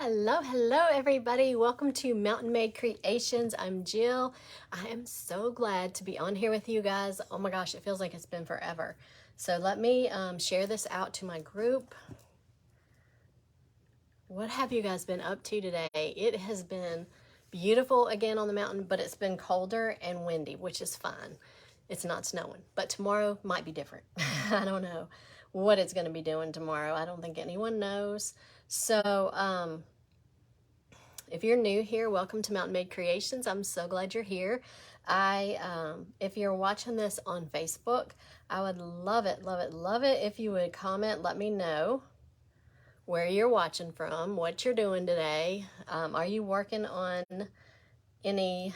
Hello everybody. Welcome to Mountain Made Creations. I'm Jill. I am so glad to be on here with you guys. Oh my gosh, it feels like it's been forever. So let me share this out to my group. What have you guys been up to today? It has been beautiful again on the mountain, but it's been colder and windy, which is fine. It's not snowing, but tomorrow might be different. I don't know what it's going to be doing tomorrow. I don't think anyone knows. So, if you're new here, welcome to Mountain Made Creations. I'm so glad you're here. If you're watching this on Facebook, I would love it if you would comment. Let me know where you're watching from, what you're doing today. Are you working on any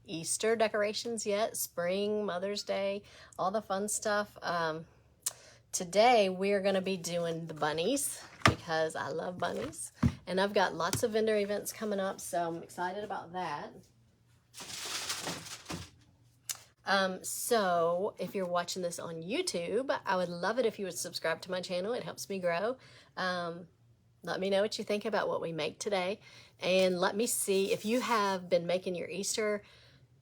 Easter decorations yet? Spring, Mother's Day, all the fun stuff. Today we're going to be doing the bunnies because I love bunnies, and I've got lots of vendor events coming up, so I'm excited about that. So if you're watching this on YouTube, I would love it if you would subscribe to my channel. It helps me grow. Let me know what you think about what we make today, and let me see if you have been making your Easter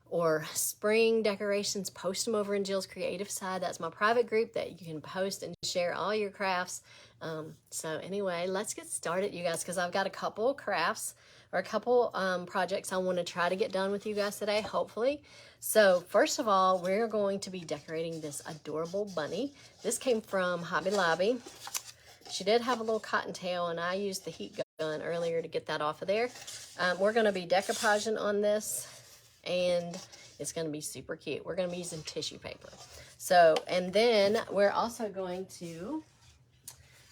or spring decorations. Post them over in Jill's Creative Side. That's my private group that you can post and share all your crafts. So anyway, let's get started, you guys, because I've got a couple crafts or a couple projects I want to try to get done with you guys today, hopefully. So first of all, we're going to be decorating this adorable bunny. This came from Hobby Lobby. She did have a little cottontail, and I used the heat gun earlier to get that off of there. We're going to be decoupaging on this, and it's going to be super cute. We're going to be using tissue paper. So, and then we're also going to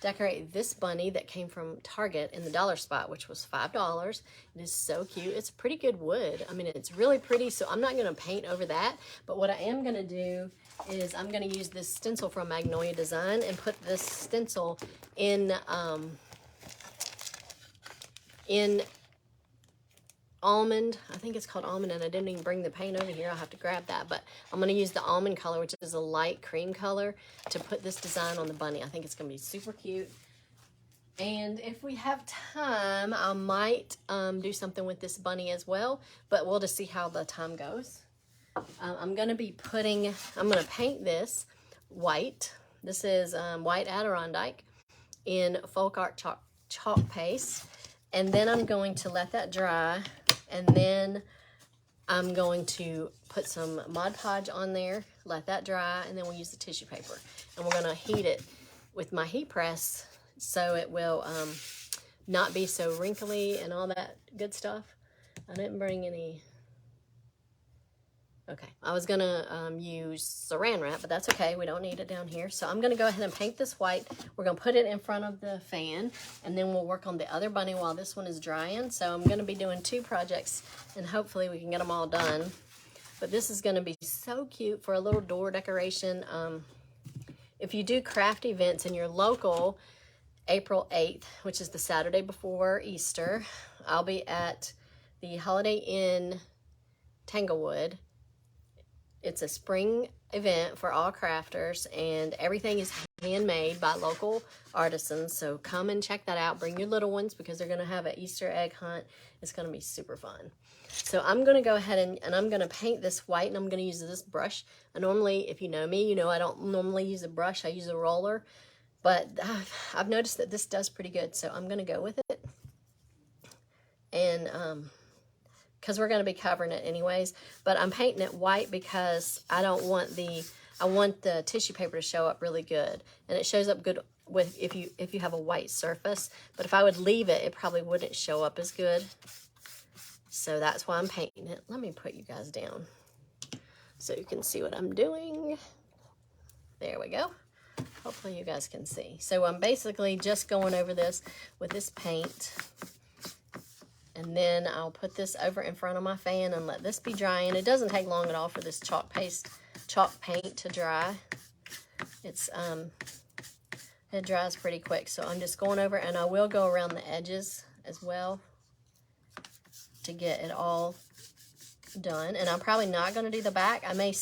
decorate this bunny that came from Target in the dollar spot, which was $5. It is so cute. It's pretty good wood. I mean, it's really pretty, so I'm not going to paint over that. But what I am going to do is I'm going to use this stencil from Magnolia Design and put this stencil in almond. I think it's called almond, and I didn't even bring the paint over here. I'll have to grab that, but I'm going to use the almond color, which is a light cream color, to put this design on the bunny. I think it's going to be super cute. And if we have time, I might do something with this bunny as well, but we'll just see how the time goes. I'm going to paint this white. This is white Adirondack in folk art chalk paste. And then I'm going to let that dry, and then I'm going to put some Mod Podge on there, let that dry, and then we'll use the tissue paper. And we're going to heat it with my heat press so it will not be so wrinkly and all that good stuff. I didn't bring any. Okay, I was going to use saran wrap, but that's okay. We don't need it down here. So I'm going to go ahead and paint this white. We're going to put it in front of the fan, and then we'll work on the other bunny while this one is drying. So I'm going to be doing two projects, and hopefully we can get them all done. But this is going to be so cute for a little door decoration. If you do craft events in your local, April 8th, which is the Saturday before Easter, I'll be at the Holiday Inn Tanglewood. It's a spring event for all crafters, and everything is handmade by local artisans. So come and check that out. Bring your little ones because they're going to have an Easter egg hunt. It's going to be super fun. So I'm going to go ahead and I'm going to paint this white, and I'm going to use this brush. I normally, if you know me, you know I don't normally use a brush. I use a roller. But I've noticed that this does pretty good, so I'm going to go with it. And because we're going to be covering it anyways, but I'm painting it white because I want the tissue paper to show up really good, and it shows up good with if you have a white surface. But if I would leave it, it probably wouldn't show up as good. So that's why I'm painting it. Let me put you guys down so you can see what I'm doing. There we go. Hopefully you guys can see. So I'm basically just going over this with this paint. And then I'll put this over in front of my fan and let this be drying. It doesn't take long at all for this chalk paint to dry. It dries pretty quick. So I'm just going over, and I will go around the edges as well to get it all done. And I'm probably not going to do the back. I may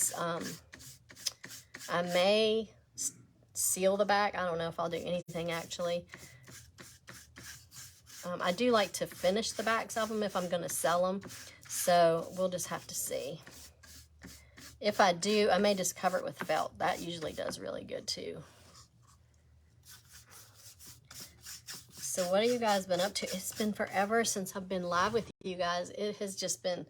seal the back. I don't know if I'll do anything actually. I do like to finish the backs of them if I'm going to sell them. So we'll just have to see. If I do, I may just cover it with felt. That usually does really good too. So what have you guys been up to? It's been forever since I've been live with you guys. It has just been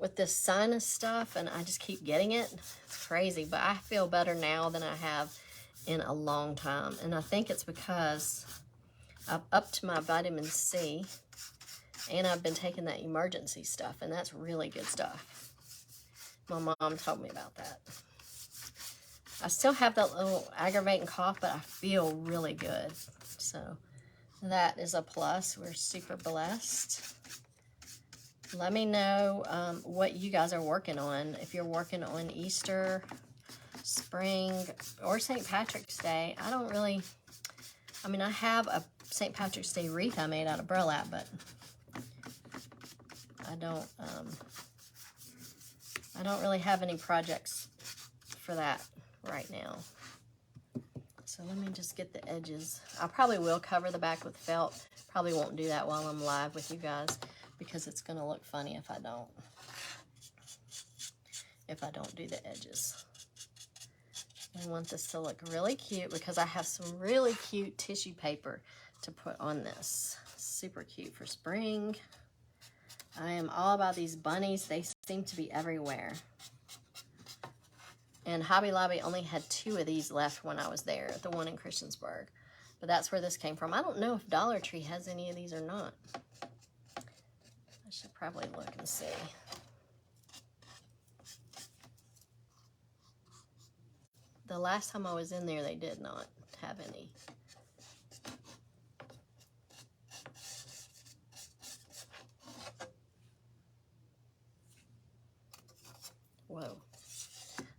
with this sinus stuff, and I just keep getting it. It's crazy, but I feel better now than I have in a long time. And I think it's because I've upped my vitamin C, and I've been taking that emergency stuff, and that's really good stuff. My mom told me about that. I still have that little aggravating cough, but I feel really good. So that is a plus. We're super blessed. Let me know what you guys are working on. If you're working on Easter, spring, or St. Patrick's Day. I don't really, I mean, I have a St. Patrick's Day wreath I made out of burlap, but I don't really have any projects for that right now. So let me just get the edges. I probably will cover the back with felt. Probably won't do that while I'm live with you guys because it's going to look funny if I don't do the edges. I want this to look really cute because I have some really cute tissue paper to put on this. Super cute for spring. I am all about these bunnies. They seem to be everywhere. And Hobby Lobby only had 2 of these left when I was there, the one in Christiansburg. But that's where this came from. I don't know if Dollar Tree has any of these or not. I should probably look and see. The last time I was in there, they did not have any. Whoa.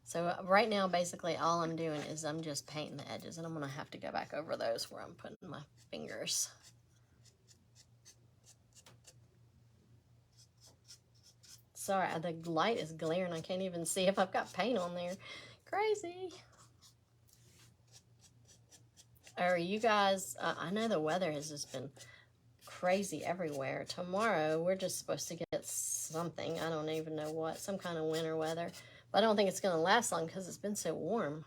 So right now, basically, all I'm doing is I'm just painting the edges, and I'm going to have to go back over those where I'm putting my fingers. Sorry, the light is glaring. I can't even see if I've got paint on there. Crazy. Are you guys, I know the weather has just been crazy everywhere. Tomorrow, we're just supposed to get something. I don't even know what. Some kind of winter weather. But I don't think it's going to last long because it's been so warm.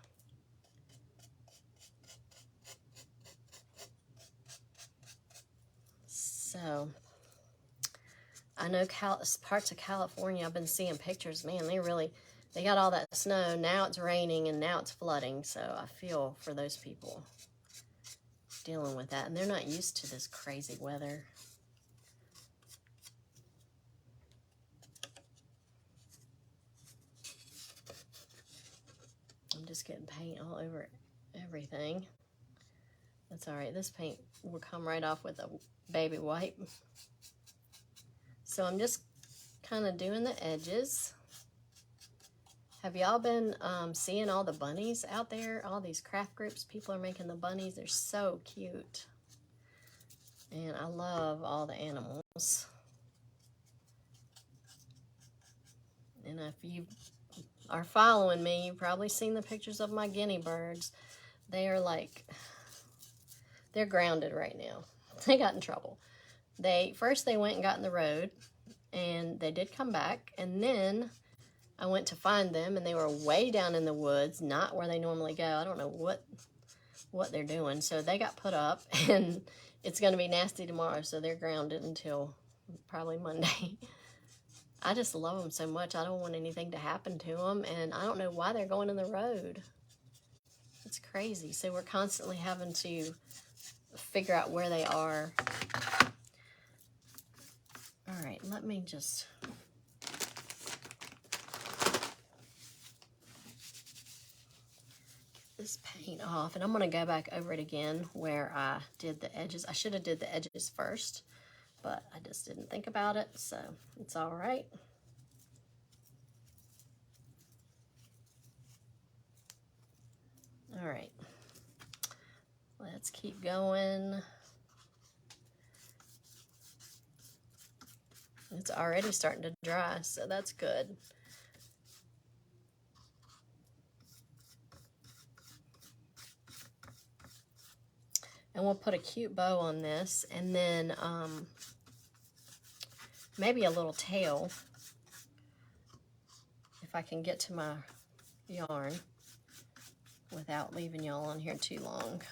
So, I know parts of California, I've been seeing pictures. Man, they got all that snow. Now it's raining and now it's flooding. So, I feel for those people dealing with that. And they're not used to this crazy weather. I'm just getting paint all over everything. That's all right. This paint will come right off with a baby wipe. So I'm just kind of doing the edges. Have y'all been seeing all the bunnies out there? All these craft groups, people are making the bunnies. They're so cute. And I love all the animals. And if you are following me, you've probably seen the pictures of my guinea birds. They are like, they're grounded right now. They got in trouble. First they went and got in the road, and they did come back, and then I went to find them, and they were way down in the woods, not where they normally go. I don't know what they're doing. So they got put up, and it's going to be nasty tomorrow, so they're grounded until probably Monday. I just love them so much. I don't want anything to happen to them, and I don't know why they're going in the road. It's crazy. So we're constantly having to figure out where they are. All right, let me just... this paint off, and I'm going to go back over it again where I did the edges. I should have did the edges first, but I just didn't think about it, so it's all right. All right, let's keep going. It's already starting to dry, so that's good. And we'll put a cute bow on this, and then maybe a little tail if I can get to my yarn without leaving y'all on here too long.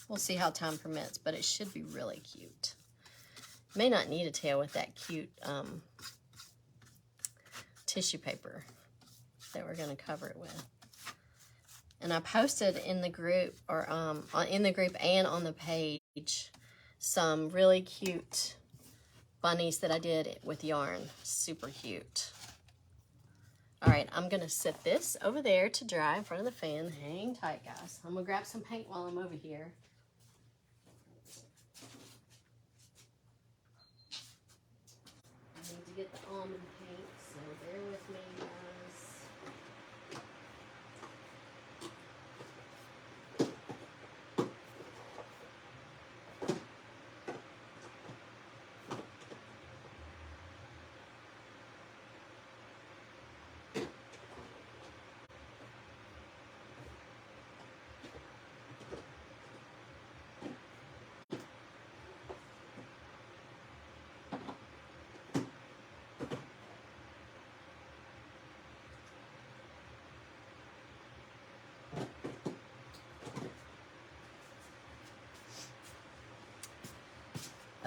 We'll see how time permits, but it should be really cute. May not need a tail with that cute tissue paper that we're going to cover it with. And I posted in the group, or in the group and on the page, some really cute bunnies that I did with yarn. Super cute. All right, I'm gonna set this over there to dry in front of the fan. Hang tight, guys. I'm gonna grab some paint while I'm over here. I need to get the almond paint, so bear with me, guys.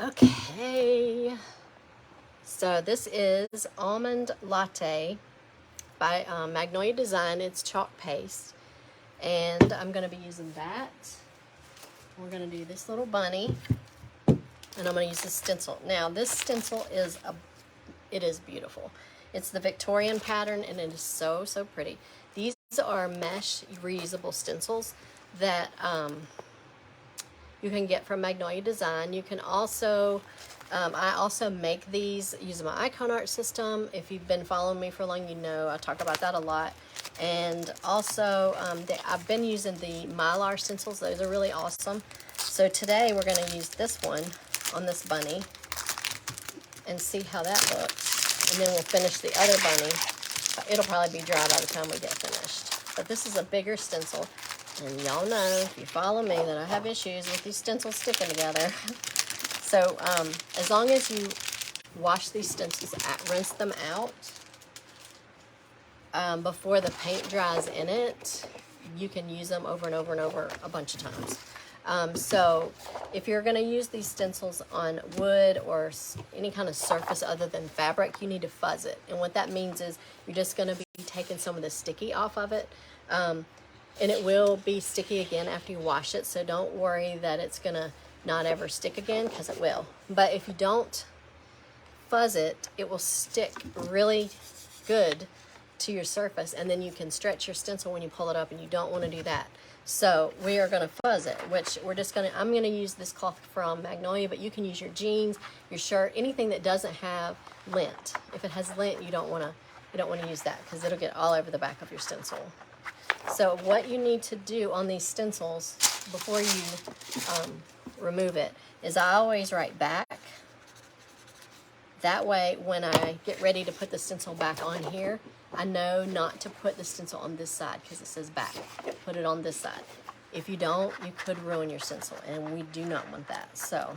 Okay, so this is Almond Latte by Magnolia Design. It's chalk paste, and I'm going to be using that. We're going to do this little bunny, and I'm going to use this stencil. Now, this stencil is it is beautiful. It's the Victorian pattern, and it is so, so pretty. These are mesh reusable stencils that you can get from Magnolia Design. You can also, I also make these using my icon art system. If you've been following me for long, you know I talk about that a lot. And also, I've been using the Mylar stencils. Those are really awesome. So today we're going to use this one on this bunny and see how that looks. And then we'll finish the other bunny. It'll probably be dry by the time we get finished. But this is a bigger stencil. And y'all know, if you follow me, that I have issues with these stencils sticking together. So as long as you wash these stencils out, rinse them out before the paint dries in it, you can use them over and over and over a bunch of times. So if you're going to use these stencils on wood or any kind of surface other than fabric, you need to fuzz it. And what that means is you're just going to be taking some of the sticky off of it. And it will be sticky again after you wash it, so don't worry that it's gonna not ever stick again, because it will. But if you don't fuzz it, it will stick really good to your surface, and then you can stretch your stencil when you pull it up, and you don't want to do that. So we are gonna fuzz it, which I'm gonna use this cloth from Magnolia, but you can use your jeans, your shirt, anything that doesn't have lint. If it has lint, you don't want to use that, because it'll get all over the back of your stencil. So what you need to do on these stencils before you remove it is I always write back. That way, when I get ready to put the stencil back on here, I know not to put the stencil on this side because it says back. Put it on this side. If you don't, you could ruin your stencil, and we do not want that. So,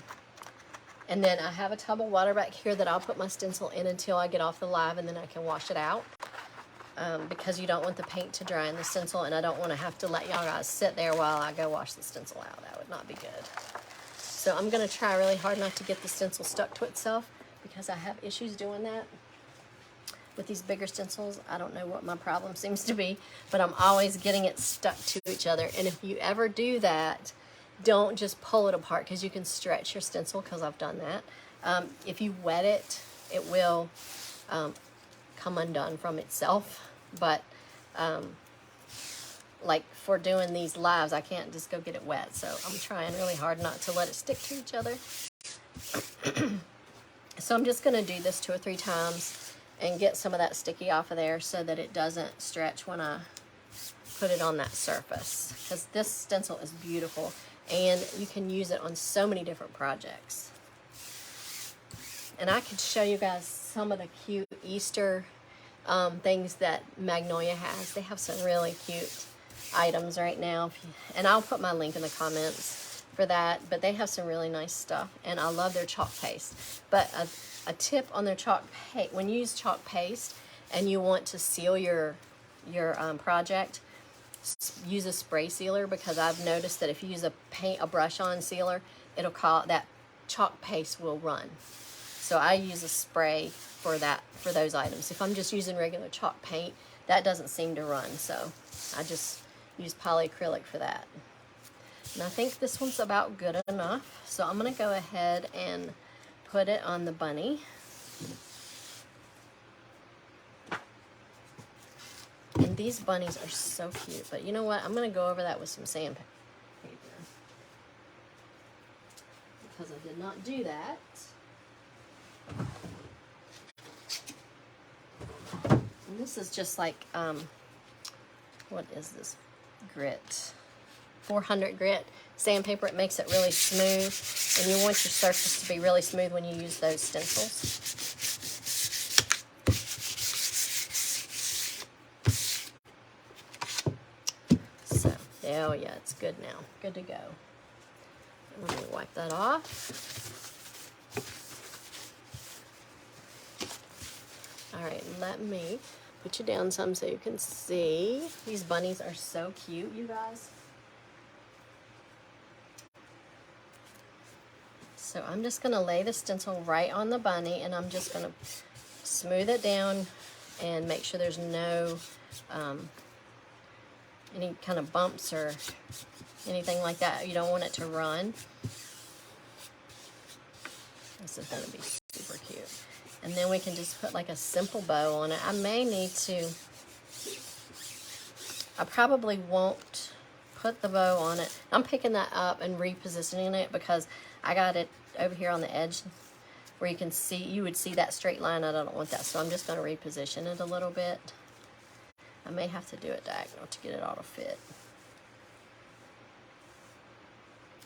and then I have a tub of water back here that I'll put my stencil in until I get off the live, and then I can wash it out. Because you don't want the paint to dry in the stencil, and I don't want to have to let y'all guys sit there while I go wash the stencil out. That would not be good. So I'm going to try really hard not to get the stencil stuck to itself, because I have issues doing that with these bigger stencils. I don't know what my problem seems to be, but I'm always getting it stuck to each other. And if you ever do that, don't just pull it apart, because you can stretch your stencil, because I've done that. If you wet it, it will come undone from itself. But like for doing these lives, I can't just go get it wet, so I'm trying really hard not to let it stick to each other. So I'm just going to do this 2 or 3 times and get some of that sticky off of there so that it doesn't stretch when I put it on that surface, because this stencil is beautiful and you can use it on so many different projects. And I could show you guys some of the cute Easter things that Magnolia has. They have some really cute items right now, and I'll put my link in the comments for that, but they have some really nice stuff, and I love their chalk paste. But a tip on their chalk paste, when you use chalk paste and you want to seal your project, use a spray sealer, because I've noticed that if you use a brush on sealer, it'll cause that chalk paste will run. So I use a spray for those items. If I'm just using regular chalk paint, that doesn't seem to run, so I just use polyacrylic for that. And I think this one's about good enough, so I'm going to go ahead and put it on the bunny. And these bunnies are so cute, but you know what? I'm going to go over that with some sandpaper, because I did not do that. And this is just like, what is this? Grit. 400 grit sandpaper. It makes it really smooth, and you want your surface to be really smooth when you use those stencils. So, oh yeah, it's good now. Good to go. Let me wipe that off. All right, let me put you down some so you can see. These bunnies are so cute, you guys. So I'm just going to lay the stencil right on the bunny, and I'm just going to smooth it down and make sure there's no any kind of bumps or anything like that. You don't want it to run. This is going to be super cute. And then we can just put like a simple bow on it. I may need to, I probably won't put the bow on it. I'm picking that up and repositioning it because I got it over here on the edge where you can see, you would see that straight line. I don't want that, so I'm just going to reposition it a little bit. I may have to do it diagonal to get it all to fit.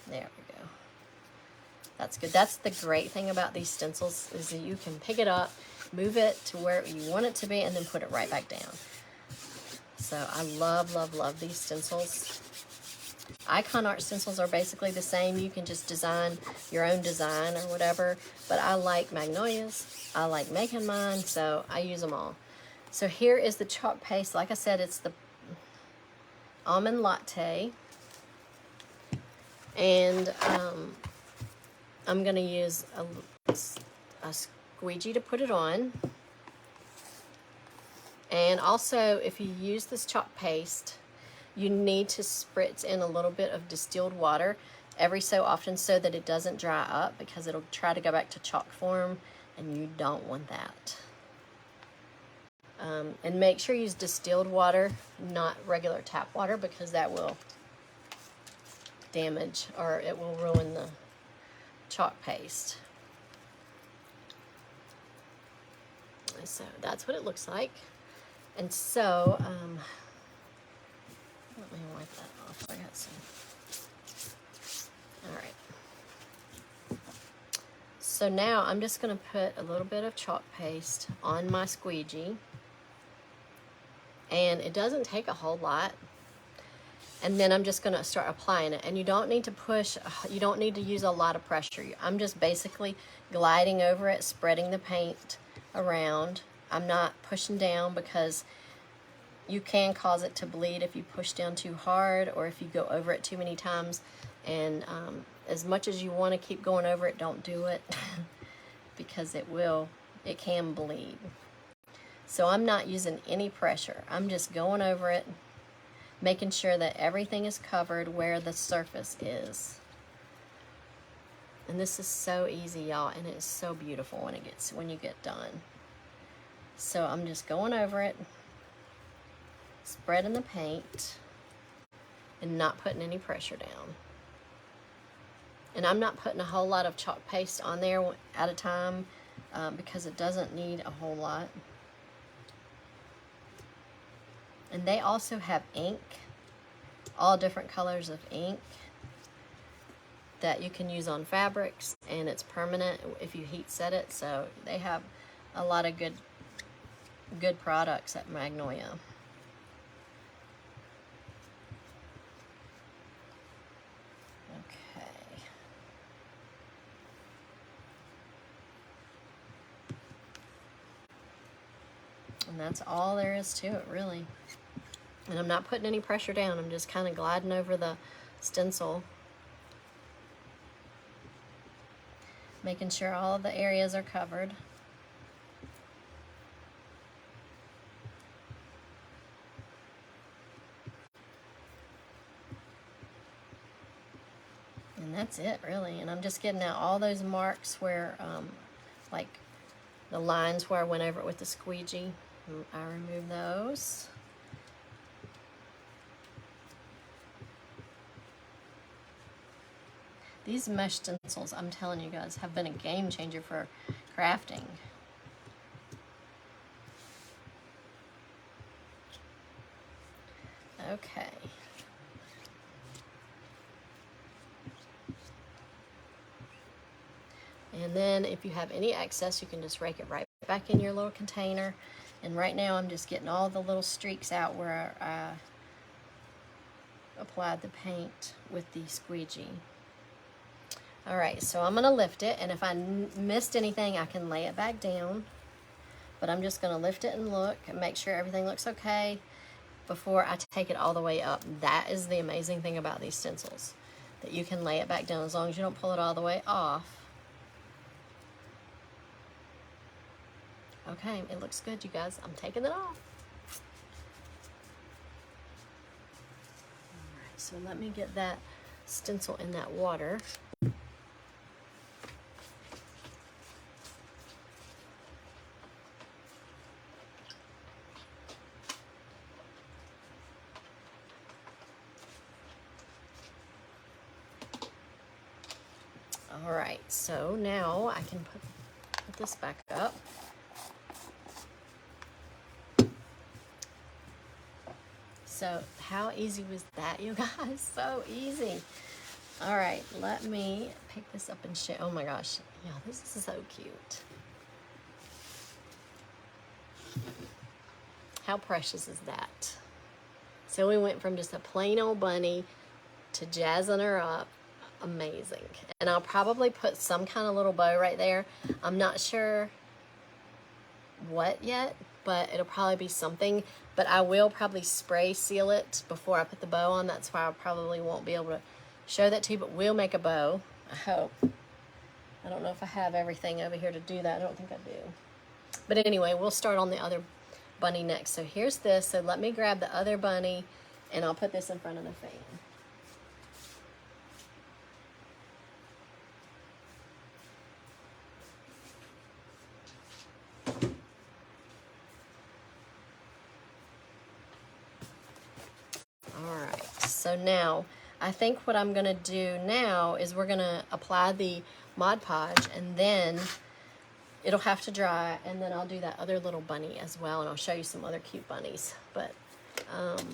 There we go. That's good. That's the great thing about these stencils, is that you can pick it up, move it to where you want it to be, and then put it right back down. So I love, love, love these stencils. Icon art stencils are basically the same. You can just design your own design or whatever, but I like Magnolias. I like making mine, so I use them all. So here is the chalk paste. Like I said, it's the almond latte, and I'm going to use a squeegee to put it on. And also, if you use this chalk paste, you need to spritz in a little bit of distilled water every so often so that it doesn't dry up, because it'll try to go back to chalk form, and you don't want that. And make sure you use distilled water, not regular tap water, because that will damage, or it will ruin the chalk paste. So that's what it looks like. And so, let me wipe that off. I got some. All right. So now I'm just going to put a little bit of chalk paste on my squeegee. And it doesn't take a whole lot. And then I'm just going to start applying it. And you don't need to push, you don't need to use a lot of pressure. I'm just basically gliding over it, spreading the paint around. I'm not pushing down, because you can cause it to bleed if you push down too hard, or if you go over it too many times. And as much as you want to keep going over it, don't do it because it can bleed. So I'm not using any pressure. I'm just going over it, making sure that everything is covered where the surface is. And this is so easy, y'all, and it's so beautiful when you get done. So I'm just going over it, spreading the paint, and not putting any pressure down. And I'm not putting a whole lot of chalk paste on there at a time, because it doesn't need a whole lot. And they also have ink, all different colors of ink that you can use on fabrics, and it's permanent if you heat set it. So they have a lot of good products at Magnolia. Okay. And that's all there is to it, really. And I'm not putting any pressure down. I'm just kind of gliding over the stencil, making sure all of the areas are covered. And that's it, really. And I'm just getting out all those marks where, like the lines where I went over it with the squeegee. I remove those. These mesh stencils, I'm telling you guys, have been a game changer for crafting. Okay. And then if you have any excess, you can just rake it right back in your little container. And right now I'm just getting all the little streaks out where I applied the paint with the squeegee. All right, so I'm gonna lift it, and if I missed anything, I can lay it back down. But I'm just gonna lift it and look and make sure everything looks okay before I take it all the way up. That is the amazing thing about these stencils, that you can lay it back down as long as you don't pull it all the way off. Okay, it looks good, you guys. I'm taking it off. All right, so let me get that stencil in that water. All right, so now I can put this back up. So how easy was that, you guys? So easy. All right, let me pick this up and show. Oh my gosh, yeah, this is so cute. How precious is that? So we went from just a plain old bunny to jazzing her up. Amazing. And I'll probably put some kind of little bow right there. I'm not sure what yet, but it'll probably be something. But I will probably spray seal it before I put the bow on. That's why I probably won't be able to show that to you, but we'll make a bow, I hope. I don't know if I have everything over here to do that. I don't think I do. But anyway, we'll start on the other bunny next. So here's this. So let me grab the other bunny, and I'll put this in front of the fan. So now, I think what I'm gonna do now is we're gonna apply the Mod Podge, and then it'll have to dry, and then I'll do that other little bunny as well, and I'll show you some other cute bunnies. But let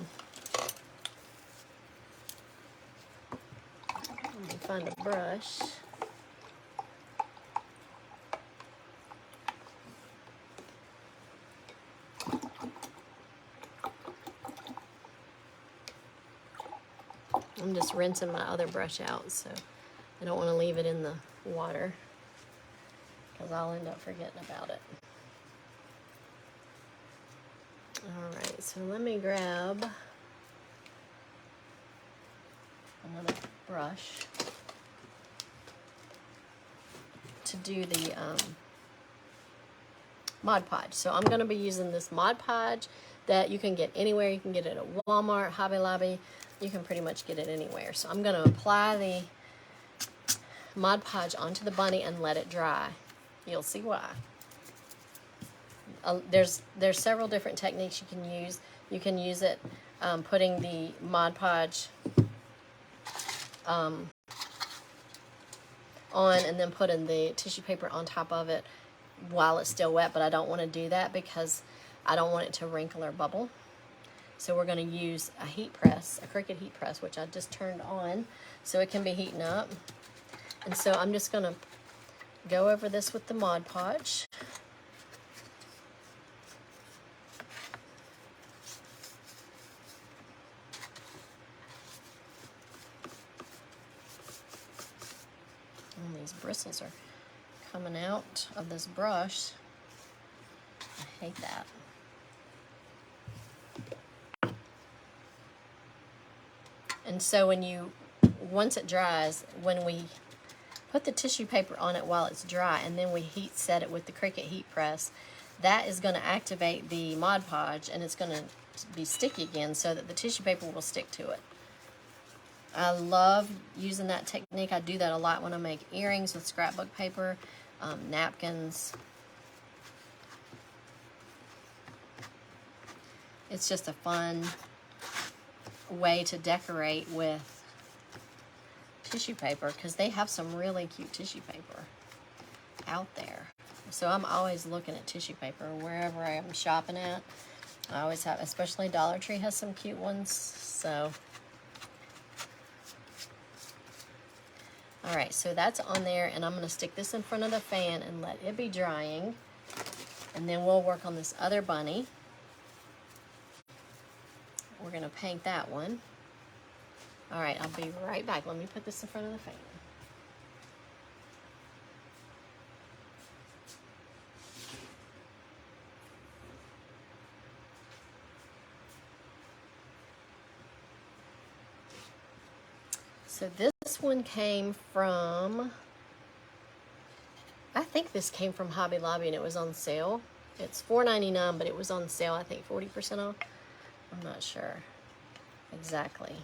me find a brush. I'm just rinsing my other brush out, so I don't want to leave it in the water because I'll end up forgetting about it. All right, so let me grab another brush to do the Mod Podge. So I'm going to be using this Mod Podge that you can get anywhere. You can get it at Walmart, Hobby Lobby. You can pretty much get it anywhere. So I'm going to apply the Mod Podge onto the bunny and let it dry. You'll see why. There's several different techniques you can use. You can use it putting the Mod Podge on and then putting the tissue paper on top of it while it's still wet, but I don't want to do that because I don't want it to wrinkle or bubble. So we're going to use a heat press, a Cricut heat press, which I just turned on so it can be heating up. And so I'm just going to go over this with the Mod Podge. And these bristles are coming out of this brush. I hate that. And so once it dries, when we put the tissue paper on it while it's dry, and then we heat set it with the Cricut heat press, that is going to activate the Mod Podge, and it's going to be sticky again so that the tissue paper will stick to it. I love using that technique. I do that a lot when I make earrings with scrapbook paper, napkins. It's just a fun way to decorate with tissue paper, because they have some really cute tissue paper out there. So I'm always looking at tissue paper wherever I am shopping at. I always have, especially Dollar Tree has some cute ones. So, all right, so that's on there, and I'm going to stick this in front of the fan and let it be drying, and then we'll work on this other bunny. We're going to paint that one. All right, I'll be right back. Let me put this in front of the fan. So this one came from, I think this came from Hobby Lobby, and it was on sale. It's $4.99, but it was on sale, I think 40% off. I'm not sure exactly.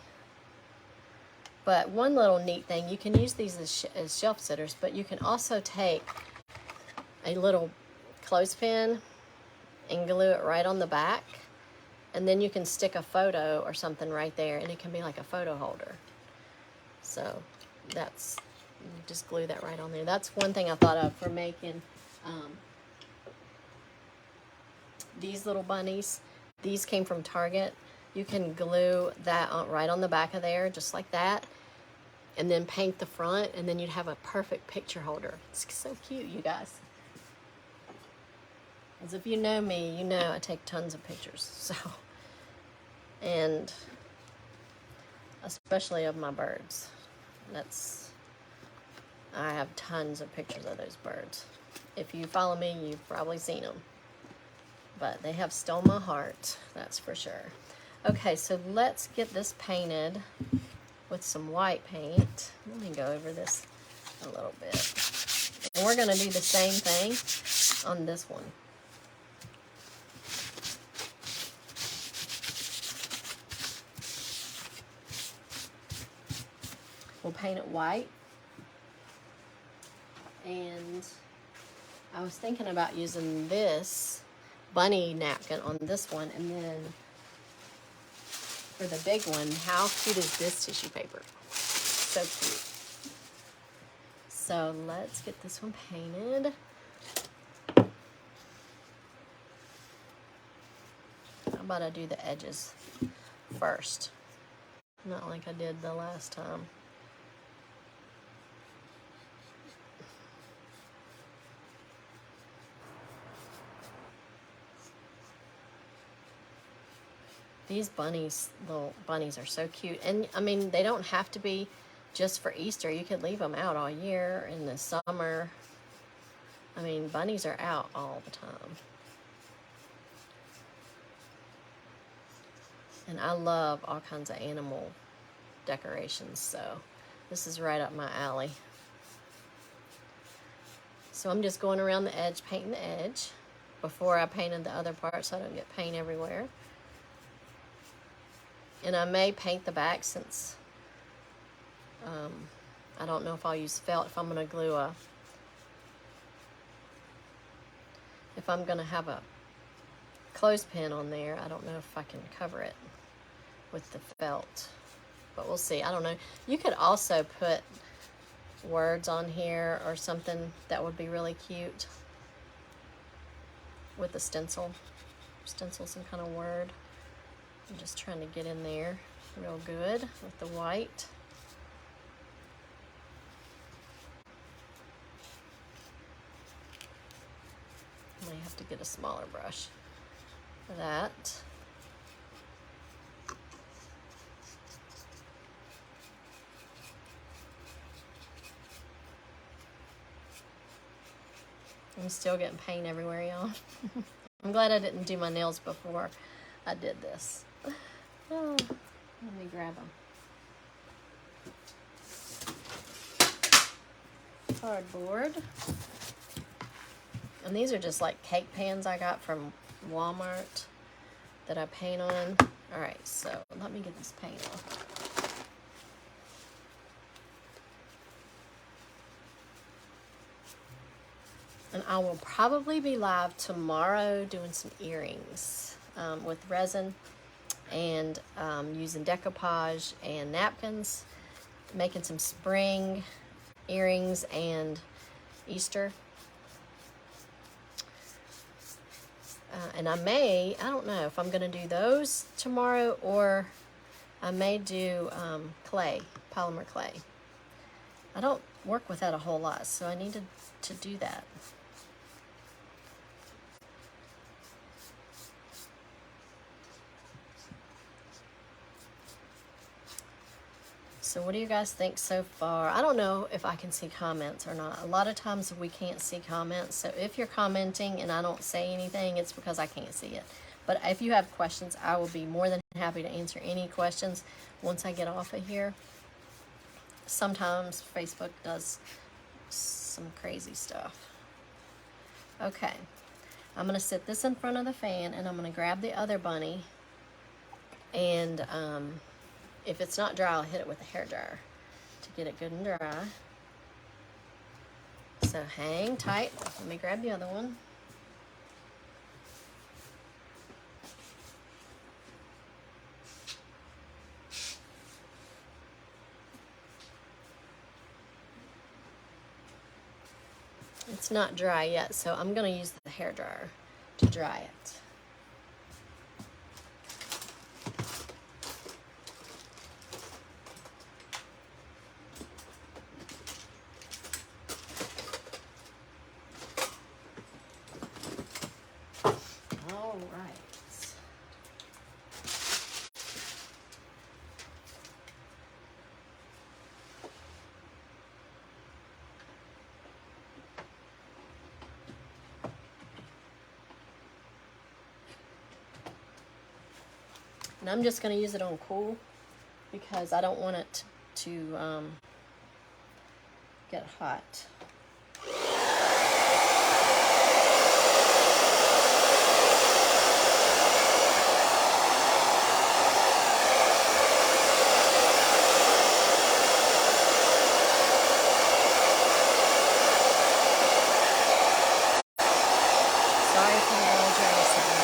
But one little neat thing, you can use these as shelf sitters, but you can also take a little clothespin and glue it right on the back, and then you can stick a photo or something right there, and it can be like a photo holder. So that's, you just glue that right on there. That's one thing I thought of for making these little bunnies. These came from Target. You can glue that right on the back of there, just like that, and then paint the front, and then you'd have a perfect picture holder. It's so cute, you guys. As if you know me, you know I take tons of pictures. So, and especially of my birds. I have tons of pictures of those birds. If you follow me, you've probably seen them. But they have stole my heart, that's for sure. Okay, so let's get this painted with some white paint. Let me go over this a little bit. And we're going to do the same thing on this one. We'll paint it white. And I was thinking about using this bunny napkin on this one, and then for the big one, how cute is this tissue paper? So cute. So let's get this one painted. How about I do the edges first? Not like I did the last time. These little bunnies are so cute. And I mean, they don't have to be just for Easter. You could leave them out all year in the summer. I mean, bunnies are out all the time. And I love all kinds of animal decorations, so this is right up my alley. So I'm just going around the edge, painting the edge before I painted the other part so I don't get paint everywhere. And I may paint the back since I don't know if I'll use felt, if I'm going to glue if I'm going to have a clothespin on there. I don't know if I can cover it with the felt, but we'll see. I don't know. You could also put words on here or something that would be really cute with a stencil some kind of word. I'm just trying to get in there real good with the white. I may have to get a smaller brush for that. I'm still getting paint everywhere, y'all. I'm glad I didn't do my nails before I did this. Oh, let me grab them. cardboard. And these are just like cake pans I got from Walmart that I paint on. All right, so let me get this paint off. And I will probably be live tomorrow doing some earrings with resin and using decoupage and napkins, making some spring earrings and Easter. And I don't know if I'm going to do those tomorrow, or I may do clay, polymer clay. I don't work with that a whole lot, so I need to do that. So what do you guys think so far? I don't know if I can see comments or not. A lot of times we can't see comments. So if you're commenting and I don't say anything, it's because I can't see it. But if you have questions, I will be more than happy to answer any questions once I get off of here. Sometimes Facebook does some crazy stuff. Okay, I'm going to sit this in front of the fan, and I'm going to grab the other bunny, and if it's not dry, I'll hit it with a hairdryer to get it good and dry. So hang tight. Let me grab the other one. It's not dry yet, so I'm going to use the hairdryer to dry it. And I'm just going to use it on cool because I don't want it to get hot. Sorry for the little dry sound.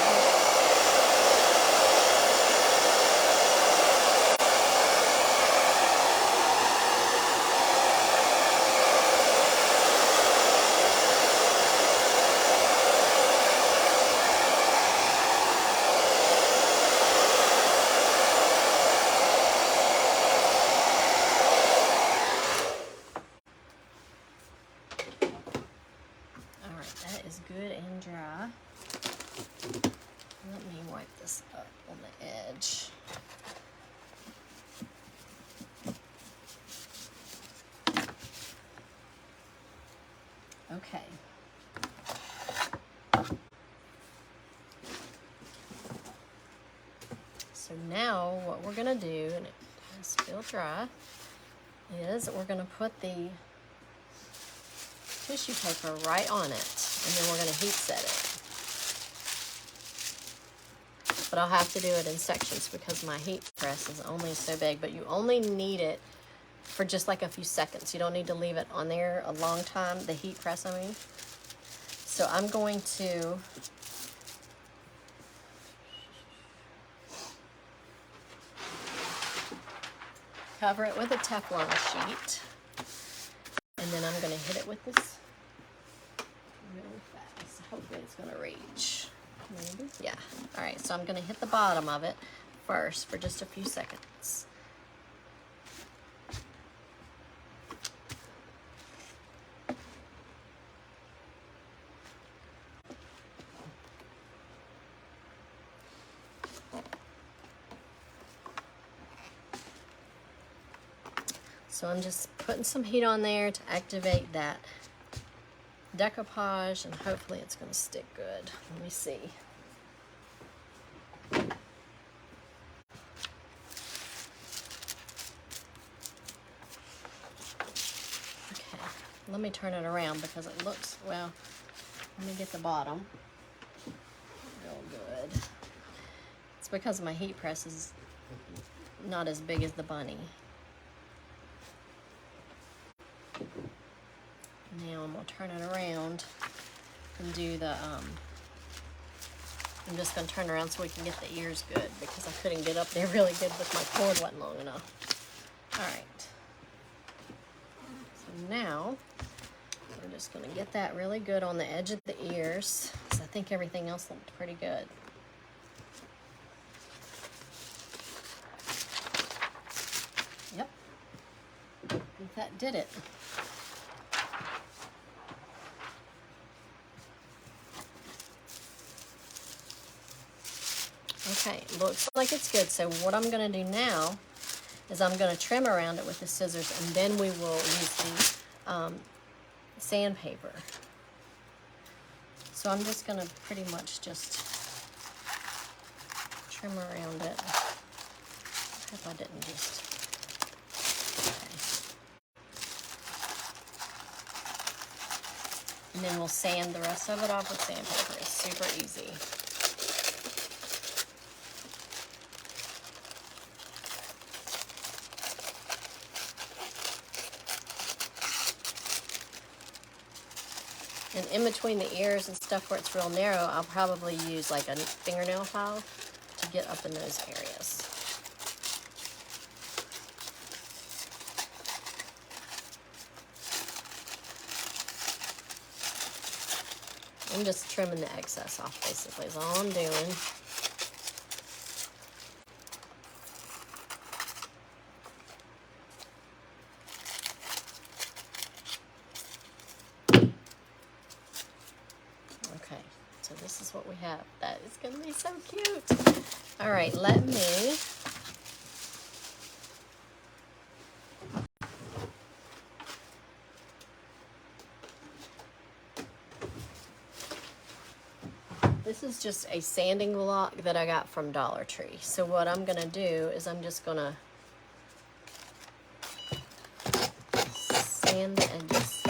That is good and dry. Let me wipe this up on the edge. Okay. So now what we're going to do, and it is still dry, is we're going to put the tissue paper right on it, and then we're going to heat set it. But I'll have to do it in sections because my heat press is only so big, but you only need it for just like a few seconds. You don't need to leave it on there a long time, the heat press, I mean. So I'm going to cover it with a Teflon sheet, and then I'm going to hit it with this really fast. Hopefully it's going to reach. Maybe? Yeah. All right, so I'm going to hit the bottom of it first for just a few seconds. So I'm just putting some heat on there to activate that decoupage, and hopefully it's going to stick good. Let me see. Okay, let me turn it around because it looks, well, let me get the bottom real good. It's because my heat press is not as big as the bunny. Now I'm going to turn it around and do the, I'm just going to turn around so we can get the ears good because I couldn't get up there really good with my cord wasn't long enough. Alright. So now, we're just going to get that really good on the edge of the ears because I think everything else looked pretty good. Yep. I think that did it. Okay, looks like it's good. So what I'm going to do now is I'm going to trim around it with the scissors, and then we will use the sandpaper. So I'm just going to pretty much just trim around it. I hope I didn't just... Okay. And then we'll sand the rest of it off with sandpaper. It's super easy. And in between the ears and stuff where it's real narrow, I'll probably use like a fingernail file to get up in those areas. I'm just trimming the excess off basically is all I'm doing. Okay, so this is what we have. That is going to be so cute. All right, let me... This is just a sanding block that I got from Dollar Tree. So what I'm going to do is I'm just going to sand the edges.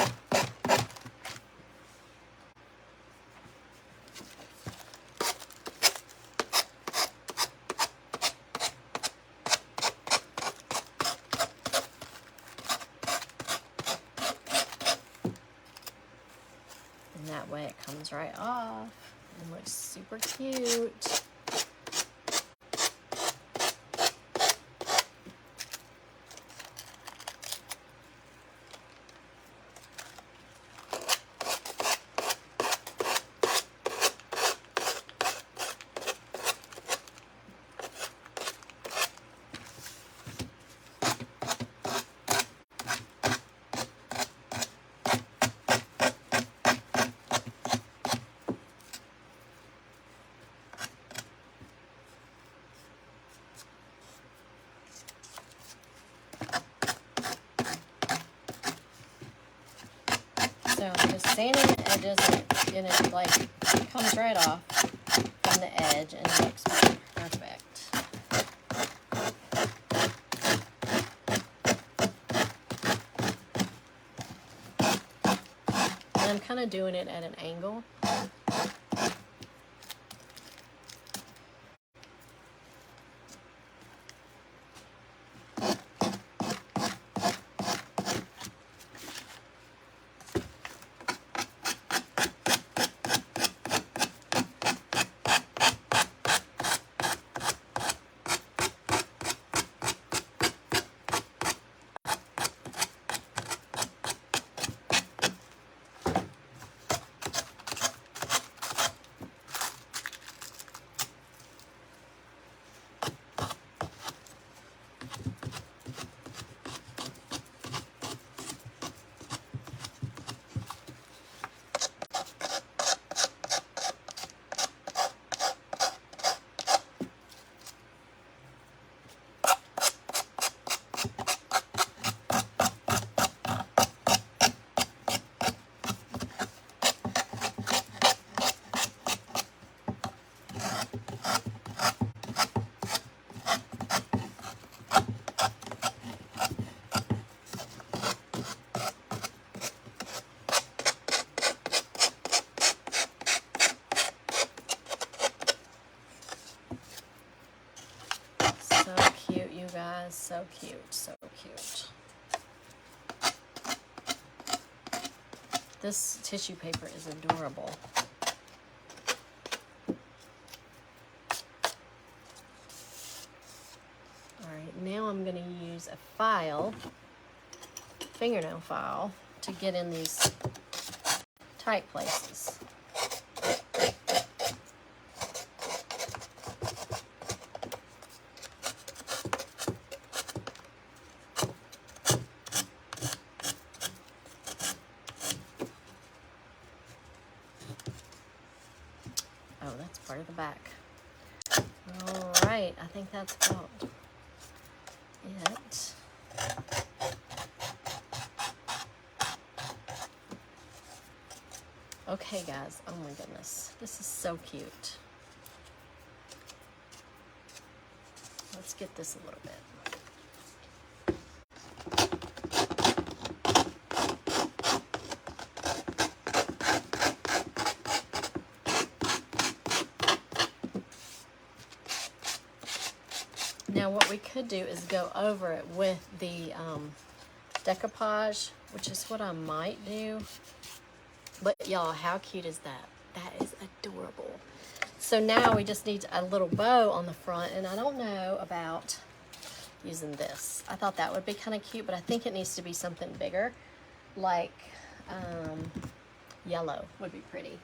And that way it comes right off and looks super cute. So I'm just sanding the edges and it like comes right off from the edge and it looks perfect. And I'm kind of doing it at an angle. That is so cute, so cute. This tissue paper is adorable. Alright, now I'm going to use a file, fingernail file, to get in these tight places. Oh, that's part of the back. All right, I think that's about it. Okay, guys, oh my goodness, this is so cute. Let's get this a little bit. Now what we could do is go over it with the decoupage, which is what I might do. But y'all, how cute is that? That is adorable. So now we just need a little bow on the front, and I don't know about using this. I thought that would be kind of cute, but I think it needs to be something bigger, like yellow would be pretty.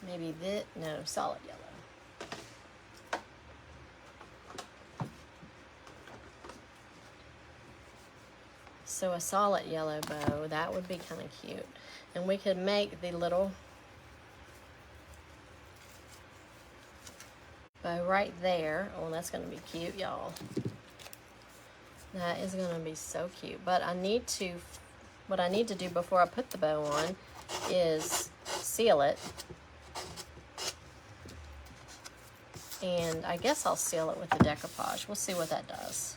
Maybe this, no, solid yellow. So a solid yellow bow, that would be kind of cute. And we could make the little bow right there. Oh, that's going to be cute, y'all. That is going to be so cute. But I need to, what I need to do before I put the bow on is seal it. And I guess I'll seal it with the decoupage. We'll see what that does.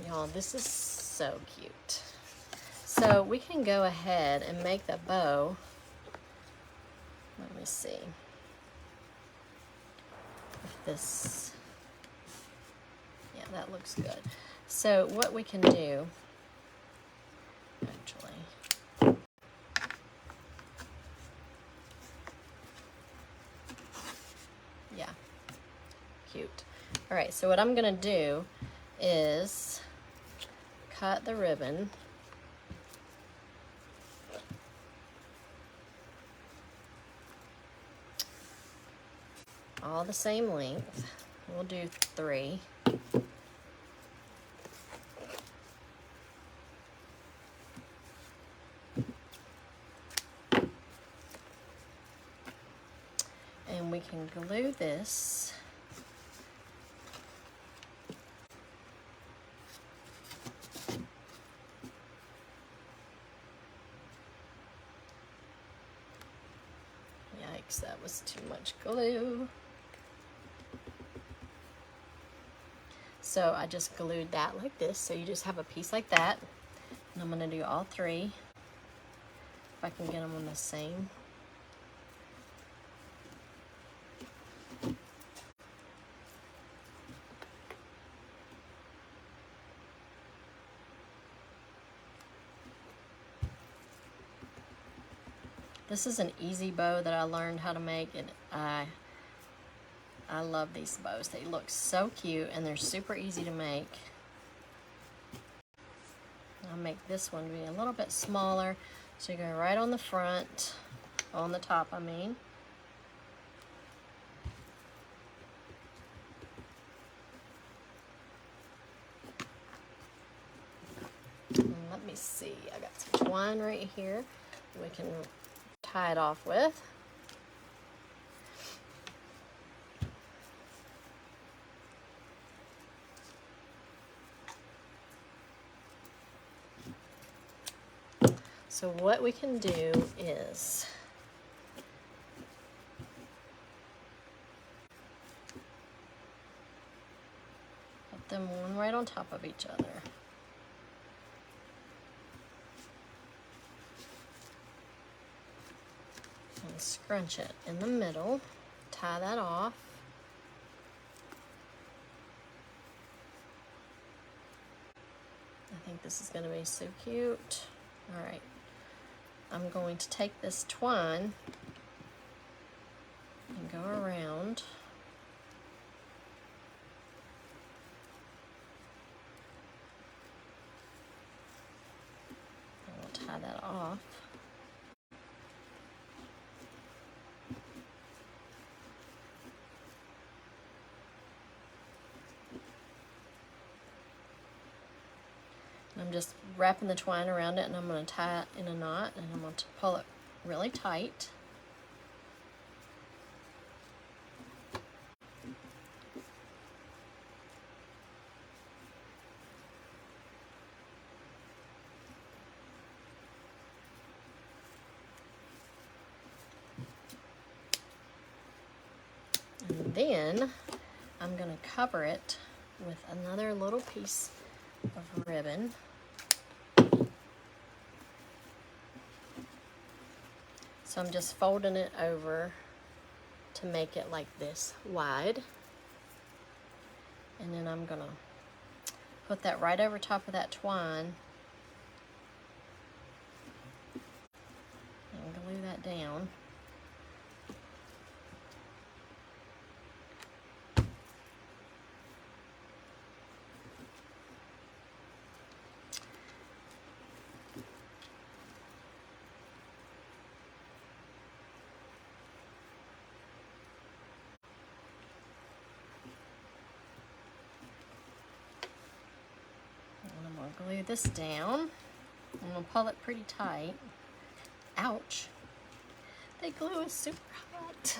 Y'all, this is so cute. So we can go ahead and make the bow. Let me see. If this, yeah, that looks good. So what we can do, actually, yeah, cute. All right, so what I'm gonna do is cut the ribbon all the same length. We'll do 3. And we can glue this yikes, that was too much glue. So I just glued that like this. So you just have a piece like that. And I'm going to do all 3. If I can get them on the same. This is an easy bow that I learned how to make, and I love these bows. They look so cute and they're super easy to make. I'll make this one be a little bit smaller. So you go right on the front, on the top I mean. And let me see, I got some twine right here we can tie it off with. So what we can do is put them one right on top of each other. And scrunch it in the middle, tie that off. I think this is going to be so cute. All right, I'm going to take this twine and go around. And we'll tie that off. I'm just wrapping the twine around it, and I'm going to tie it in a knot, and I'm going to pull it really tight. And then I'm going to cover it with another little piece of ribbon. So I'm just folding it over to make it like this wide. And then I'm gonna put that right over top of that twine and glue that down. Glue this down. I'm gonna pull it pretty tight. Ouch. The glue is super hot.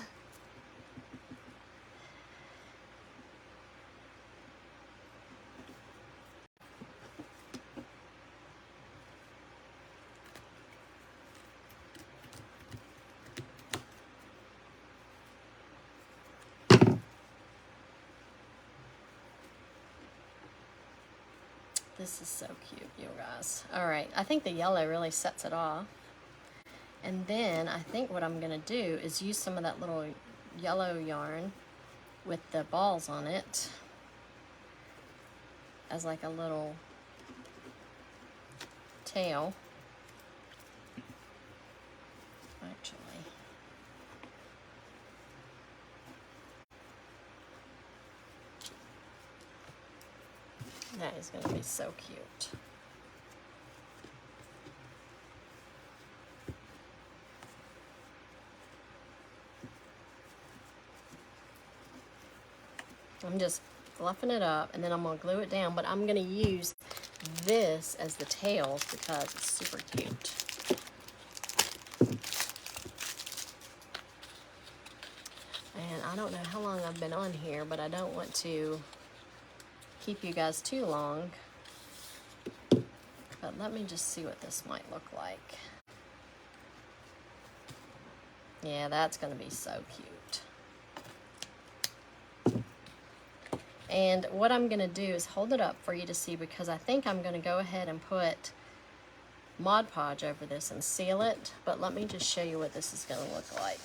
This is so cute, you guys. All right, I think the yellow really sets it off. And then I think what I'm gonna do is use some of that little yellow yarn with the balls on it as like a little tail. Actually, that is going to be so cute. I'm just fluffing it up, and then I'm going to glue it down, but I'm going to use this as the tails because it's super cute. And I don't know how long I've been on here, but I don't want to keep you guys too long. But let me just see what this might look like. Yeah, that's going to be so cute. And what I'm going to do is hold it up for you to see, because I think I'm going to go ahead and put Mod Podge over this and seal it. But let me just show you what this is going to look like.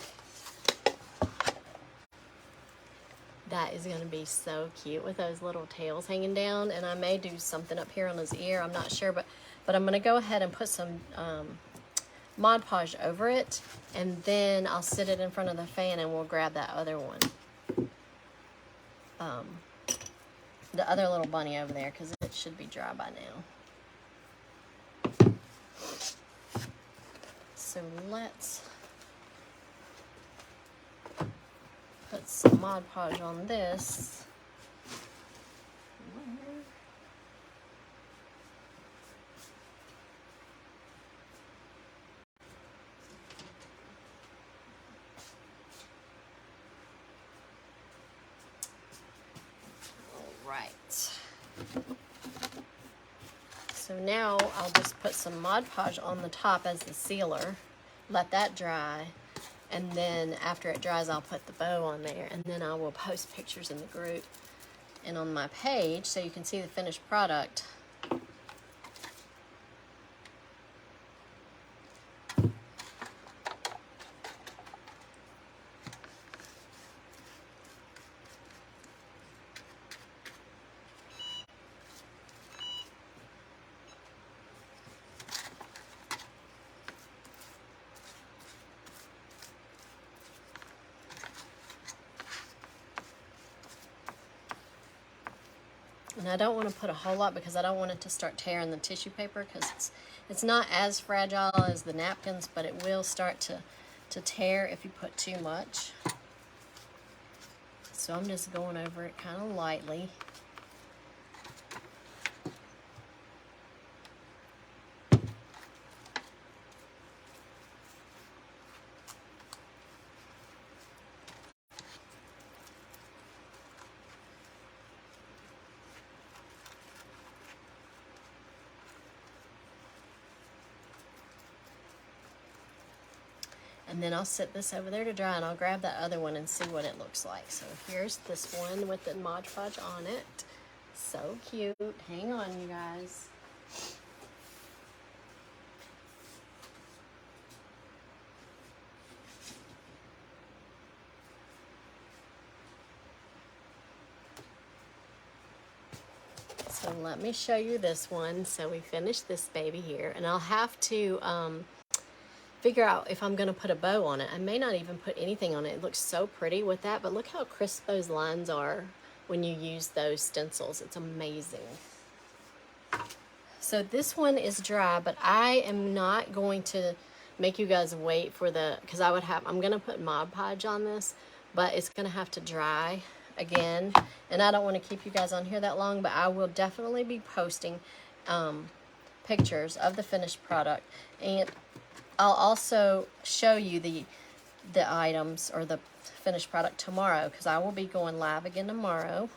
That is going to be so cute with those little tails hanging down. And I may do something up here on his ear. I'm not sure, but I'm going to go ahead and put some Mod Podge over it. And then I'll sit it in front of the fan and we'll grab that other one. The other little bunny over there, because it should be dry by now. So let's put some Mod Podge on this. So now I'll just put some Mod Podge on the top as the sealer, let that dry, and then after it dries I'll put the bow on there, and then I will post pictures in the group and on my page so you can see the finished product. And I don't want to put a whole lot because I don't want it to start tearing the tissue paper, because it's not as fragile as the napkins, but it will start to tear if you put too much. So I'm just going over it kind of lightly. And then I'll set this over there to dry, and I'll grab that other one and see what it looks like. So here's this one with the Mod Podge on it. So cute. Hang on, you guys. So let me show you this one. So we finished this baby here, and I'll have to figure out if I'm going to put a bow on it. I may not even put anything on it. It looks so pretty with that, but look how crisp those lines are when you use those stencils. It's amazing. So this one is dry, but I am not going to make you guys wait for because I'm going to put Mod Podge on this, but it's going to have to dry again, and I don't want to keep you guys on here that long, but I will definitely be posting pictures of the finished product, and I'll also show you the items or the finished product tomorrow, because I will be going live again tomorrow,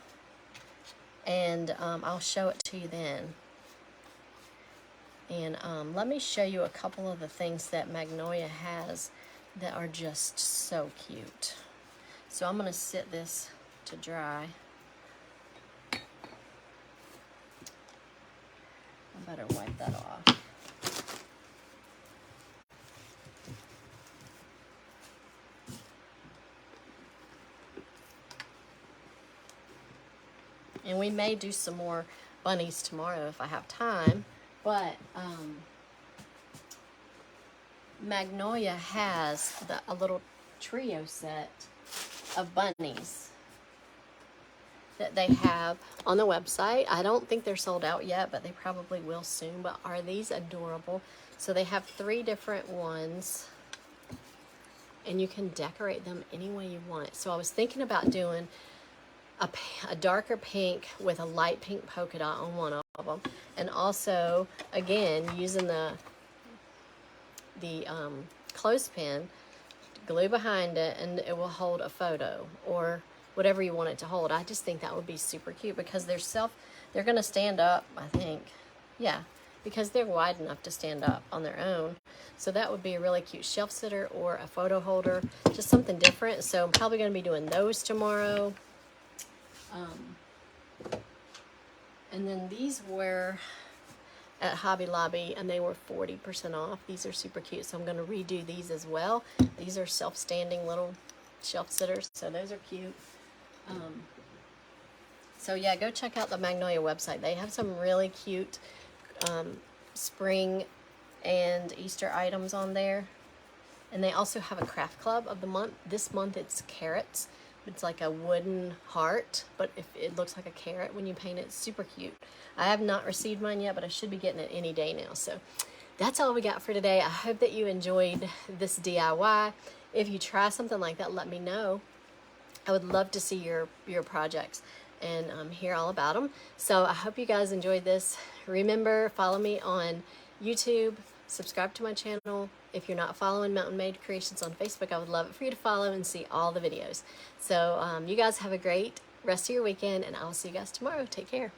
and I'll show it to you then. And let me show you a couple of the things that Magnolia has that are just so cute. So I'm going to sit this to dry. I better wipe that off. And we may do some more bunnies tomorrow if I have time. But Magnolia has a little trio set of bunnies that they have on the website. I don't think they're sold out yet, but they probably will soon. But are these adorable? So they have 3 different ones, and you can decorate them any way you want. So I was thinking about doing a darker pink with a light pink polka dot on one of them, and also again using the clothespin, glue behind it, and it will hold a photo or whatever you want it to hold. I just think that would be super cute, because they're gonna stand up, I think. Yeah, because they're wide enough to stand up on their own. So that would be a really cute shelf sitter or a photo holder, just something different. So I'm probably gonna be doing those tomorrow. And then these were at Hobby Lobby, and they were 40% off. These are super cute, so I'm going to redo these as well. These are self-standing little shelf sitters, so those are cute. So yeah, go check out the Magnolia website. They have some really cute spring and Easter items on there. And they also have a craft club of the month. This month it's carrots. It's like a wooden heart, but it looks like a carrot when you paint it. It's super cute. I have not received mine yet, but I should be getting it any day now. So that's all we got for today. I hope that you enjoyed this DIY. If you try something like that, let me know. I would love to see your projects and hear all about them. So I hope you guys enjoyed this. Remember, follow me on YouTube. Subscribe to my channel. If you're not following Mountain Made Creations on Facebook, I would love it for you to follow and see all the videos. So you guys have a great rest of your weekend, and I'll see you guys tomorrow. Take care.